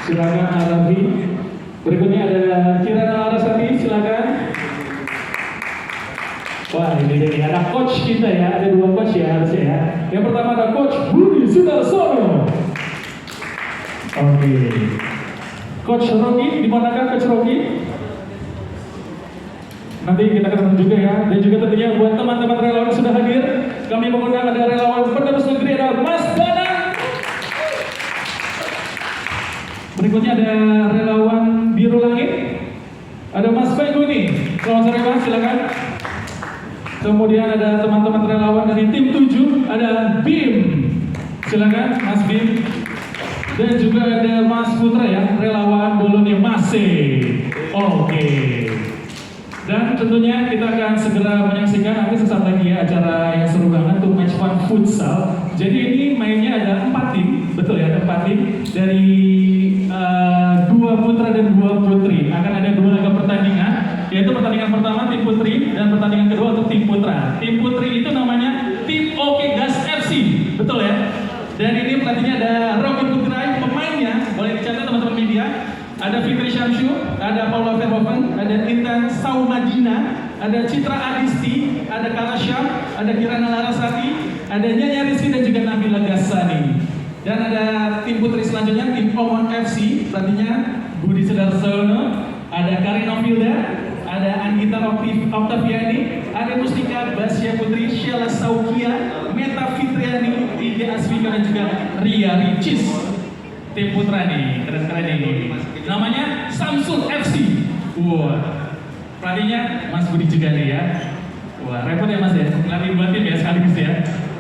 Silakan Arabi. Berikutnya ada Kirana Larasati, silakan. Wah, ini ada coach kita ya, ada dua coach ya harusnya ya. Yang pertama ada coach Budi Sudarsono. Oke. Coach Rocky, di manakah Coach Rocky? Nanti kita ketemu juga ya. Dan juga tentunya buat teman-teman relawan yang sudah hadir, kami mengundang ada relawan penerus negeri, ada Mas Danang. Berikutnya ada relawan Biru Langit, ada Mas Baiguni. Selamat sore Mas, silakan. Kemudian ada teman-teman relawan dari tim 7, ada Bim. Silakan Mas Bim. Dan juga ada Mas Putra ya, relawan Bolonia masih. Oke. Dan tentunya kita akan segera menyaksikan nanti sesaat lagi ya acara yang seru banget untuk Match Fun Futsal. Jadi ini mainnya ada 4 tim, betul ya, ada 4 tim dari 2 putra dan 2 putri. Akan ada 2 laga pertandingan, yaitu pertandingan pertama tim putri dan pertandingan kedua untuk tim putra. Tim putri itu namanya tim Oke Gas FC, betul ya? Dan ini pelatihnya ada Robin Putrai, pemainnya boleh dicatat teman-teman media. Ada Fitri Syamsyu, ada Paula Verhoeven, ada Intan Saumadina, ada Citra Adisti, ada Kala Syam, ada Kirana Larasati, ada Nyanya Rizky dan juga Nabila Gassani. Dan ada tim putri selanjutnya, tim Omon FC, pelatihnya Budi Sudarsono, ada Karin Ovilda, ada Anggita Oktaviani, ada Mustika Basya Putri, Sheila Saukia, Meta Fitriani, Ida Aswika dan juga Ria Ricis. Tim putra nih, keren-keren ini. Namanya Samsul FC. Wah, pelatihnya Mas Budi juga nih ya. Wah, repot ya Mas ya, ngelatih 2 tim ya sekaligus ya.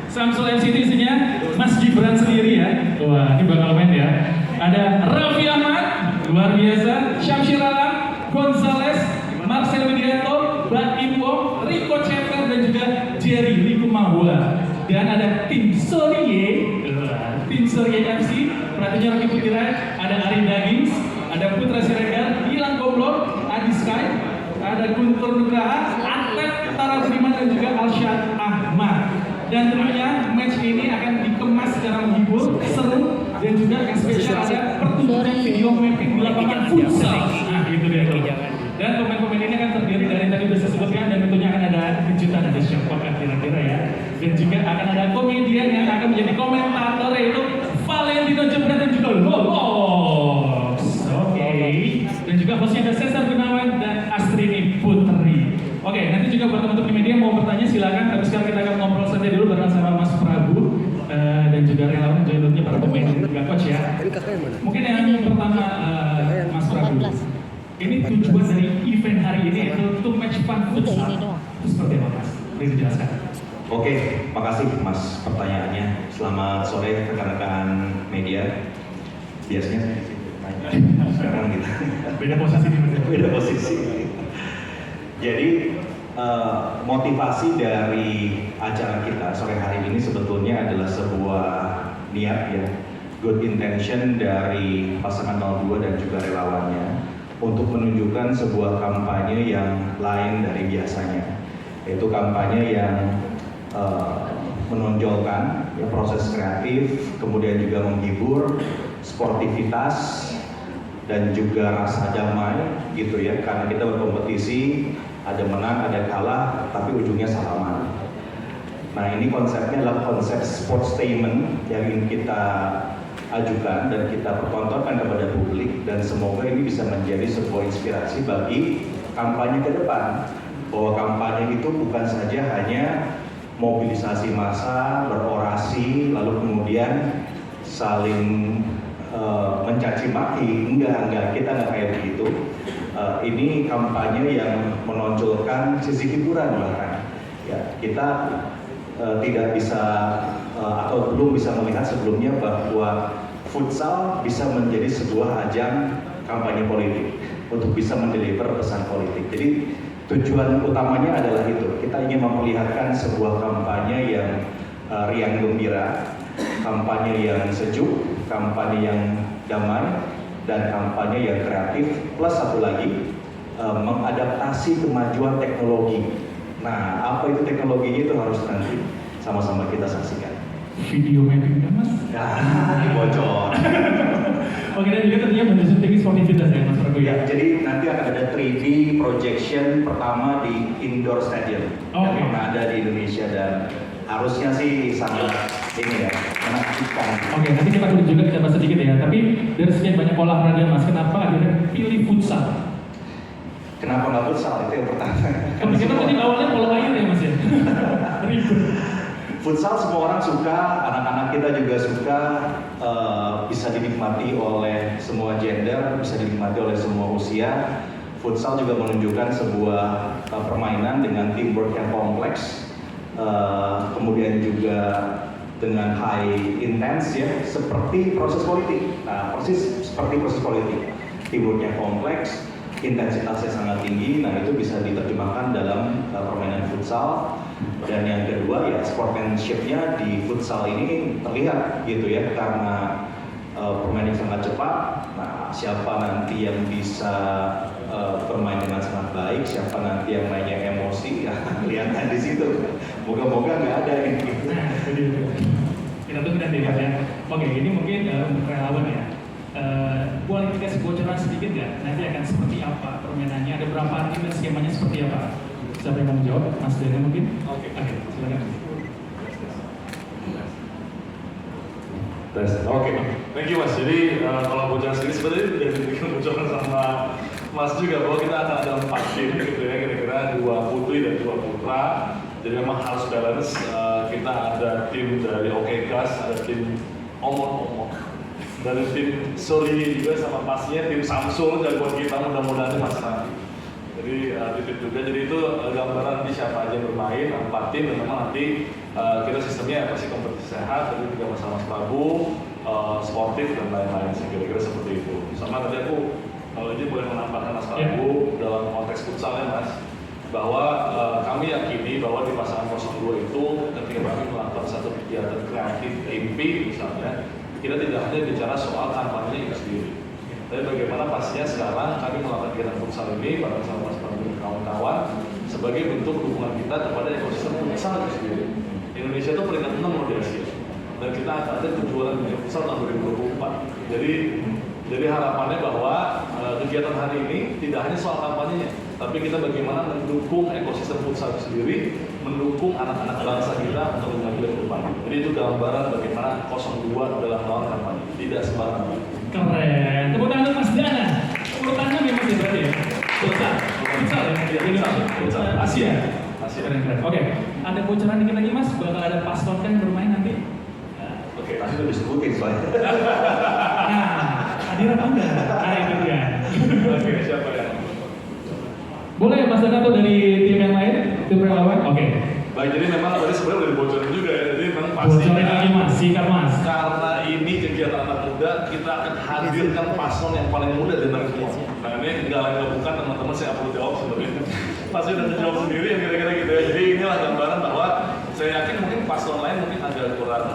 Samsul FC itu isinya Mas Gibran sendiri ya. Wah, ini bakal main ya. Ada Raffi Ahmad, luar biasa. Syamsir Alam, Gonzales, Marcel Widianto, Bakim Wong, Rico Ceper dan juga Jerry Riku Mahua. Dan ada tim Sorie, tim Sorie FC, pelatihnya Rocky Putirai, ada Ari Dagings, ada Putra Siregar, Gilang Goblok, Adi Sky, ada Guntur Nugraha, Atlet Tara Budiman dan juga Alsyad Ahmad. Dan tentunya match ini akan dikemas secara menghibur, seru, dan juga yang spesial ada pertunjukan video mapping di lapangan futsal. Nah, itu dia tuh. Dan pemain-pemain ini akan terdiri dari tadi sudah disebutkan, dan tentunya akan ada kejutan, ada siapa kira-kira ya. Dan juga akan ada komedian yang akan menjadi komentator, yaitu Valentino Jebret dan juga Lolos. Oke. Dan juga hostnya ada Cesar Gunawan dan Astrini Putri. Oke, nanti juga buat teman-teman media mau bertanya silakan. Tapi sekarang kita akan ngobrol saja dulu bareng sama Mas Prabu dan juga relawan jodohnya para pemain dan juga coach ya. Mungkin yang pertama Mas Prabu. Ini tujuan dari event hari ini itu untuk Match Fun Futsal. Itu seperti apa Mas? Boleh dijelaskan? Oke, makasih Mas pertanyaannya. Selamat sore rekan-rekan media. Biasanya sekarang kita beda posisi nih Mas. Beda posisi. Jadi motivasi dari acara kita sore hari ini sebetulnya adalah sebuah niat ya, good intention dari pasangan 02 dan juga relawannya untuk menunjukkan sebuah kampanye yang lain dari biasanya, yaitu kampanye yang menonjolkan ya, proses kreatif, kemudian juga menghibur, sportivitas, dan juga rasa damai gitu ya, karena kita berkompetisi, ada menang, ada kalah, tapi ujungnya salaman. Nah, ini konsepnya adalah konsep sportstainment yang ingin kita ajukan dan kita pertontonkan kepada publik, dan semoga ini bisa menjadi sebuah inspirasi bagi kampanye ke depan, bahwa kampanye itu bukan saja hanya mobilisasi massa, berorasi, lalu kemudian saling mencaci maki, enggak, kita nggak kayak begitu. Ini kampanye yang menonjolkan sisi hiburan bahkan. Ya, kita tidak bisa atau belum bisa melihat sebelumnya bahwa futsal bisa menjadi sebuah ajang kampanye politik untuk bisa mendeliver pesan politik. Jadi tujuan utamanya adalah itu. Kita ingin memperlihatkan sebuah kampanye yang riang gembira, kampanye yang sejuk, kampanye yang damai, dan kampanye yang kreatif, plus satu lagi mengadaptasi kemajuan teknologi. Nah, apa itu teknologinya itu harus nanti sama-sama kita saksikan. Video mapping kan Mas? Nah, bocor. Oke, dan juga tentunya menunjukkan tinggi sportivitas ya Mas Prabu Ya, ya. jadi nanti akan ada 3D projection pertama di indoor stadium yang Oke. pernah ada di Indonesia dan harusnya sih sangat ini ya menakjubkan. Oke, nanti kita boleh juga bicara sedikit ya. Tapi dari sekian banyak olahraga Mas, kenapa akhirnya pilih futsal? Kenapa nggak futsal itu yang pertama? Kalau kita tadi awalnya bola air ya Mas ya. Ribet. Futsal semua orang suka, anak-anak kita juga suka, bisa dinikmati oleh semua gender, bisa dinikmati oleh semua usia. Futsal juga menunjukkan sebuah permainan dengan teamwork yang kompleks, kemudian juga dengan high intense ya, seperti proses politik. Nah, persis seperti proses politik, teamworknya kompleks, intensitasnya sangat tinggi. Nah, itu bisa diterjemahkan dalam permainan futsal. Dan yang kedua ya sportsmanship-nya di futsal ini terlihat gitu ya, karena permainan sangat cepat. Nah, siapa nanti yang bisa bermain dengan sangat baik, siapa nanti yang mainnya emosi, ya kelihatan di situ. Moga-moga nggak ada ini. Nah, itu dia. Kita tunggu nanti Mas ya. Oke, ini mungkin untuk relawan ya. Boleh kita kasih bocoran sedikit ya? Nanti akan seperti apa permainannya? Ada berapa tim dan skemanya seperti apa? Siapa yang mau menjawab? Mas Dene mungkin? Oke, silakan. Oke, thank you Mas. Jadi kalau bocoran sendiri sebenarnya udah diberikan bocoran sama Mas juga bahwa kita akan ada 4 tim gitu ya, kira-kira 2 putri dan 2 putra. Jadi memang harus balance. Kita ada tim dari OKKAS, ada tim Omon, dari tim Soli juga sama pastinya tim Samsung jagoan kita mudah-mudahan Mas nanti. Jadi titip juga, jadi itu gambaran nanti siapa aja yang bermain, 4 tim dan memang nanti kita sistemnya pasti kompetisi sehat, tapi juga Mas Prabu, sportif dan lain-lain sih kira-kira seperti itu. Sama tadi aku kalau aja boleh menambahkan Mas Prabu dalam konteks futsalnya Mas, bahwa kami yakini bahwa di pasangan 02 itu ketika kami melakukan satu kegiatan kreatif MP misalnya, kita tidak hanya bicara soal kampanye itu sendiri. Tapi bagaimana pastinya sekarang kami melakukan kegiatan futsal ini bareng sama Mas Prabu dan kawan-kawan sebagai bentuk dukungan kita kepada ekosistem futsal itu sendiri. Indonesia itu peringkat 6 di Asia dan kita akan ada kejuaraan dunia futsal tahun 2024. Jadi harapannya bahwa kegiatan hari ini tidak hanya soal kampanyenya, tapi kita bagaimana mendukung ekosistem futsal itu sendiri, mendukung anak-anak bangsa kita untuk mengambil ke depan. Jadi itu gambaran bagaimana 02 adalah melawan kampanye, tidak sembarangan. Keren. Tepuk tangan Mas Dana. Urutannya memang ya berarti ya. Futsal ya. Futsal. Asia. Keren. Oke. Ada bocoran dikit lagi Mas, bakal ada paslon kan yang bermain nanti. Oke. Tadi udah disebutin soalnya. Nah, hadir apa enggak? Nah, itu dia. Oke, siapa ya? Boleh Mas Dana atau dari tim yang lain? Tim relawan? Oke. Baik, jadi memang tadi sebenarnya udah dibocorin juga ya. Jadi memang pasti Bocorin lagi Mas, sikat Mas. karena ini kegiatan anak muda, kita akan hadirkan paslon yang paling muda di antara semua. Nah ini nggak lain nggak bukan teman-teman, saya perlu jawab sebenarnya. Pasti udah dijawab sendiri yang kira-kira gitu ya. Jadi inilah gambaran bahwa saya yakin mungkin paslon lain mungkin agak kurang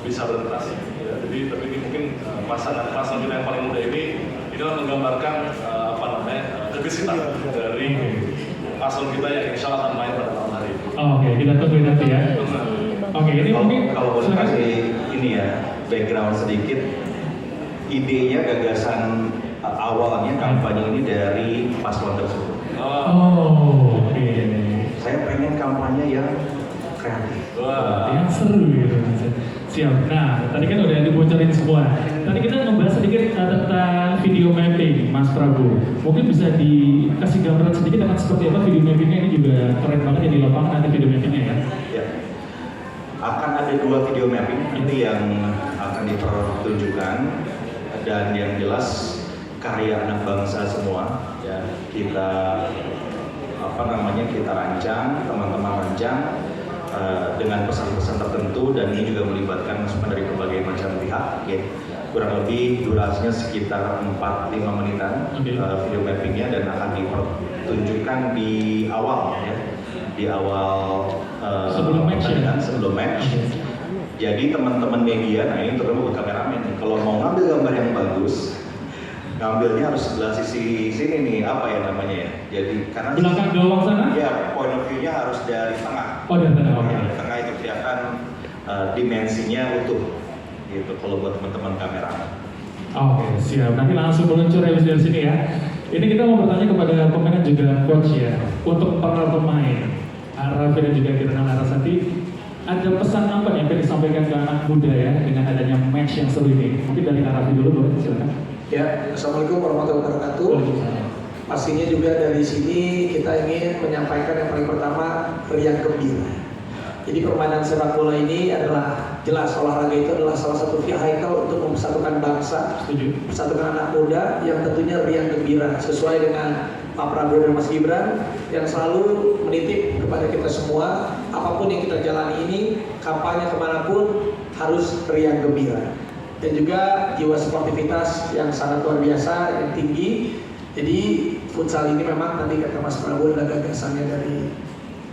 bisa beradaptasi. Ya. Jadi tapi ini mungkin pasangan kita yang paling muda ini inilah menggambarkan kegesitan dari paslon kita yang insya Allah akan main pada malam hari ini. Oke, kita tungguin nanti ya. Oke, ini mungkin Kalau boleh kasih ini ya background sedikit, idenya gagasan awalnya kampanye ini dari paslon tersebut. Oh, oke. Saya pengen kampanye yang kreatif. Wah. Yang seru gitu. Siap. Nah, tadi kan udah dibocorin semua. Tadi kita membahas sedikit tentang video mapping, Mas Prabu. Mungkin bisa dikasih gambaran sedikit akan seperti apa video mappingnya, ini juga keren banget ya di lapangan nanti video mappingnya ya. Ya. Akan ada 2 video mapping nanti yang akan dipertunjukkan, dan yang jelas karya anak bangsa semua ya, kita kita rancang, teman-teman rancang dengan pesan-pesan tertentu, dan ini juga melibatkan masukan dari berbagai macam pihak ya. Kurang lebih durasinya sekitar 4-5 menitan video mappingnya, dan akan dipertunjukkan di awal ya, di awal sebelum match. Jadi teman-teman media, nah ini terutama buat kameramen, kalau mau ngambil gambar yang bagus, ngambilnya harus sebelah sisi sini nih, apa ya namanya ya. Jadi karena belakang gawang sana? Ya, point of view-nya harus dari tengah. Oh, dari tengah. Ya, tengah itu kelihatan dimensinya utuh. Gitu kalau buat teman-teman kameramen. Oke, siap. Nanti langsung meluncur ya dari sini ya. Ini kita mau bertanya kepada pemain dan juga coach ya. Untuk para pemain, Raffi dan juga Kirana Larasati, ada pesan apa yang akan disampaikan ke anak muda ya dengan adanya match yang seru ini? Mungkin dari Raffi dulu, boleh silakan. Ya, Assalamualaikum warahmatullahi wabarakatuh. Pastinya juga dari sini kita ingin menyampaikan yang paling pertama riang gembira. Jadi permainan sepak bola ini adalah jelas olahraga itu adalah salah satu vehicle untuk mempersatukan bangsa, mempersatukan anak muda yang tentunya riang gembira sesuai dengan Pak Prabowo dan Mas Gibran yang selalu menitip kepada kita semua apapun yang kita jalani ini, kampanye kemanapun harus riang gembira. Dan juga jiwa sportivitas yang sangat luar biasa, yang tinggi. Jadi futsal ini memang nanti kata Mas Prabowo adalah gagasannya dari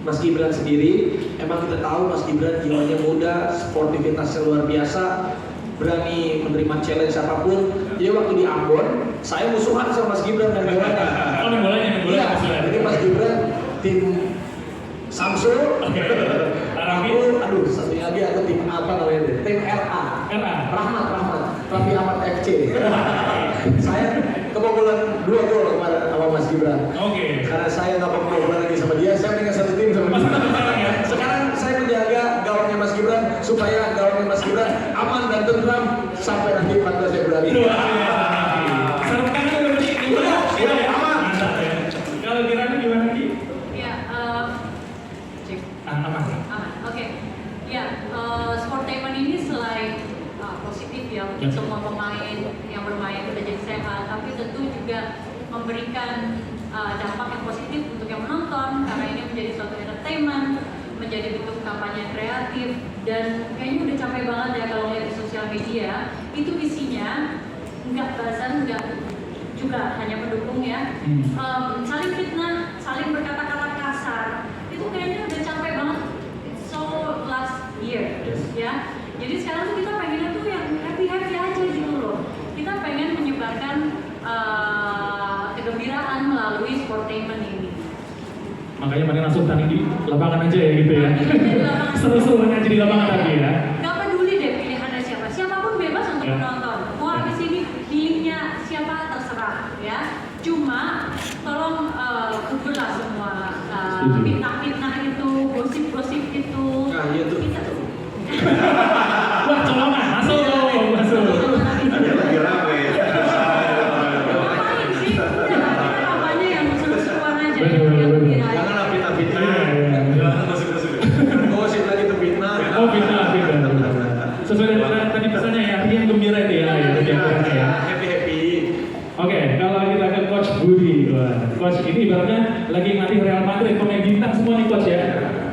Mas Gibran sendiri. Emang kita tahu Mas Gibran jiwanya muda, sportivitasnya luar biasa, berani menerima challenge apapun. Jadi waktu di Ambon, saya musuhan sama Mas Gibran dan bolanya. Oh, main bolanya. Iya, jadi Mas Gibran tim Samsul. Oke. Aku, aduh, satunya lagi aku tim apa namanya? Tim RA. Rahmat. Raffi Ahmad FC. Saya kebobolan 2 gol kemarin sama Mas Gibran. Oke. Karena saya nggak mau kebobolan lagi sama dia, saya dengan satu tim sama dia. Sekarang saya menjaga gawangnya Mas Gibran supaya gawangnya Mas Gibran aman dan tentram sampai nanti 14 Februari. Sarung tangan udah Udah, aman. Mantap ya. Kalau Kirana gimana Ki? Ya, cek. Aman. Oke. Ya, sportainment ini selain positif ya untuk semua pemain yang bermain sudah jadi sehat, tapi tentu juga memberikan dampak yang positif untuk yang menonton karena ini menjadi suatu entertainment, menjadi bentuk kampanye kreatif dan kayaknya udah capek banget ya kalau lihat di sosial media itu isinya nggak buzzer, nggak juga hanya pendukung ya, saling fitnah, saling berkata-kata kasar, itu kayaknya udah capek banget. It's so last year, ya. Jadi sekarang tuh kita pengennya tuh yang happy aja gitu loh. Kita pengen menyebarkan kegembiraan melalui sportainment ini. Makanya mending langsung tanding di lapangan aja ya gitu ya. Seru-seruan aja di lapangan tadi ya. Gak peduli deh pilihannya siapa, siapapun bebas untuk menonton. Mau habis ini pilihnya siapa terserah ya. Cuma tolong kuburlah semua fitnah-fitnah itu, gosip-gosip itu. Nah, iya tuh. Wah, colongan, masuk. Ada lagi rame. Ngapain sih? Udah, kita kampanye yang seru-seruan aja. Betul. Yang gembira aja. Jangan fitnah-fitnah. Gosip. Gosip lagi tuh fitnah. Oh, fitnah. Sesuai dengan tadi pesannya ya, yang gembira itu ya, ya. Happy. Oke, kalau kita ke Coach Budi, Coach ini ibaratnya lagi ngelatih Real Madrid, pemain bintang semua nih Coach ya.